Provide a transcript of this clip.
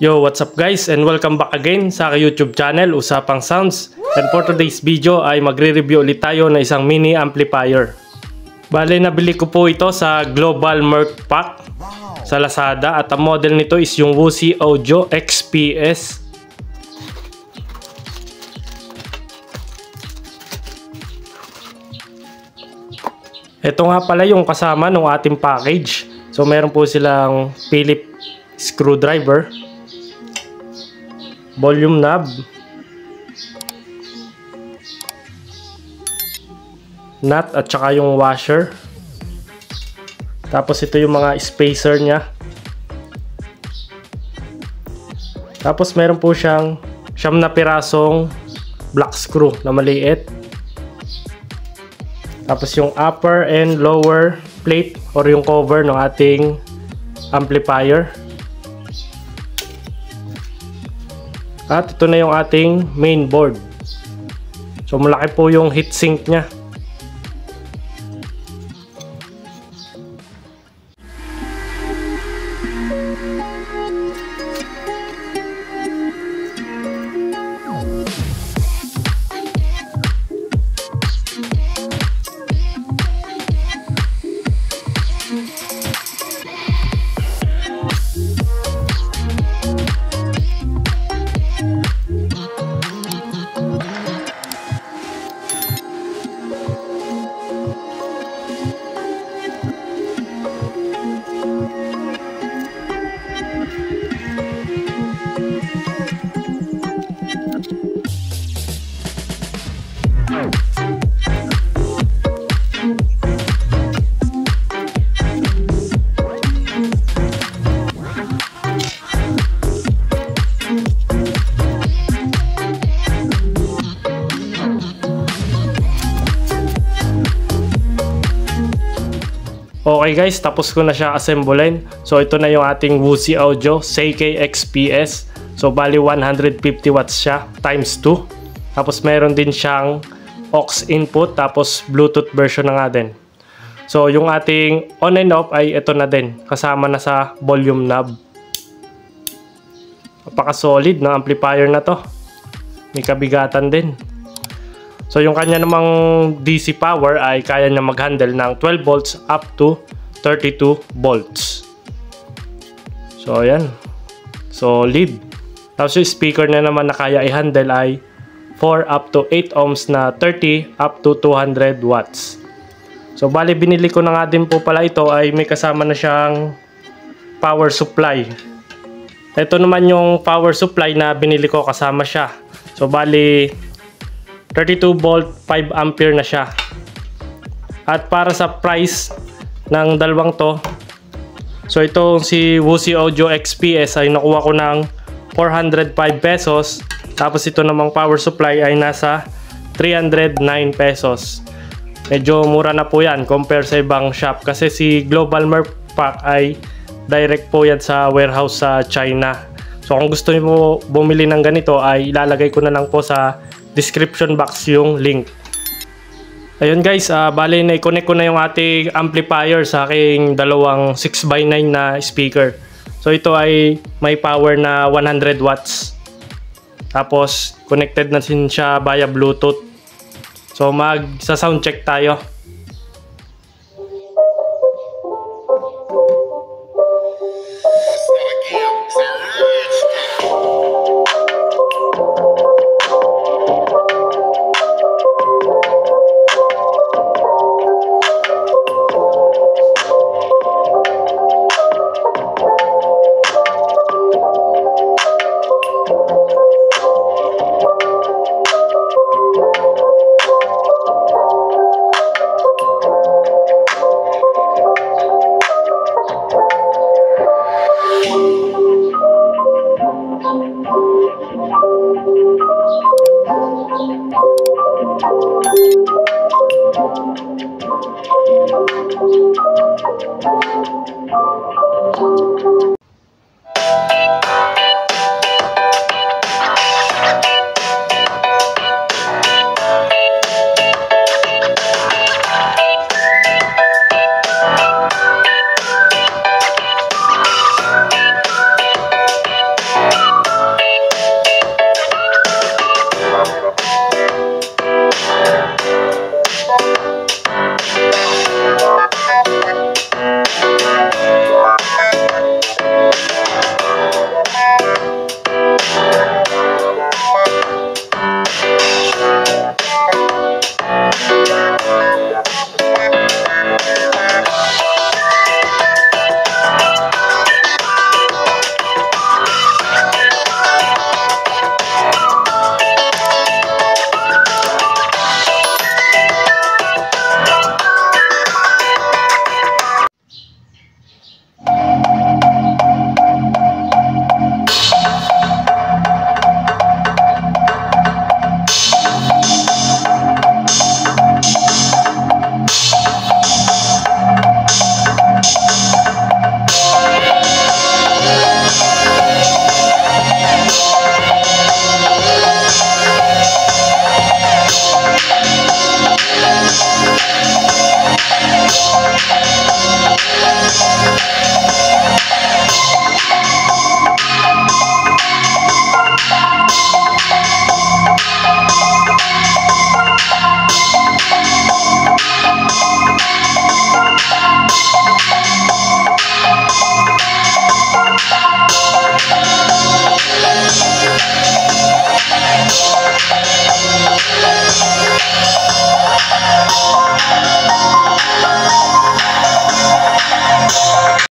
Yo, what's up guys and welcome back again sa YouTube channel Usapang Sounds. And for today's video ay magre-review ulit tayo ng isang mini amplifier. Bale, nabili ko po ito sa Global Merc Pack sa Lazada at ang model nito is yung Woozy Audio XPS. Ito nga pala yung kasama ng ating package. So meron po silang Phillips screwdriver, volume knob, nut at saka yung washer. Tapos ito yung mga spacer nya. Tapos meron po siyang 9 na pirasong black screw na maliit. Tapos yung upper and lower plate or yung cover ng ating amplifier. At ito na yung ating main board. So malaki po yung heatsink nya. Okay guys, tapos ko na siya assemblein. So ito na yung ating Woozy Audio Seikei XPS. So bali 150 watts siya times 2. Tapos meron din siyang aux input, tapos Bluetooth version na nga din. So yung ating on and off ay ito na din, kasama na sa volume knob. Napaka solid ng amplifier na to. May kabigatan din. So yung kanya namang DC power ay kaya niya mag-handle ng 12 volts up to 32 volts. So ayan. Solid. Tapos yung speaker na naman na kaya i-handle ay 4 up to 8 ohms na 30 up to 200 watts. So bali binili ko na nga din po pala ito ay may kasama na siyang power supply. Ito naman yung power supply na binili ko, kasama siya. So bali 32 volt 5 ampere na siya. At para sa price ng dalawang to, so itong si Woozy Audio XPS ay nakuha ko ng 405 pesos. Tapos ito namang power supply ay nasa 309 pesos. Medyo mura na po yan compare sa ibang shop, kasi si Global Merc Pack ay direct po yan sa warehouse sa China. So kung gusto niyo po bumili ng ganito ay ilalagay ko na lang po sa description box yung link. Ayun guys, bali na i-connect ko na yung ating amplifier sa aking dalawang 6x9 na speaker. So ito ay may power na 100 watts. Tapos connected na din siya via Bluetooth. So mag-sound check tayo.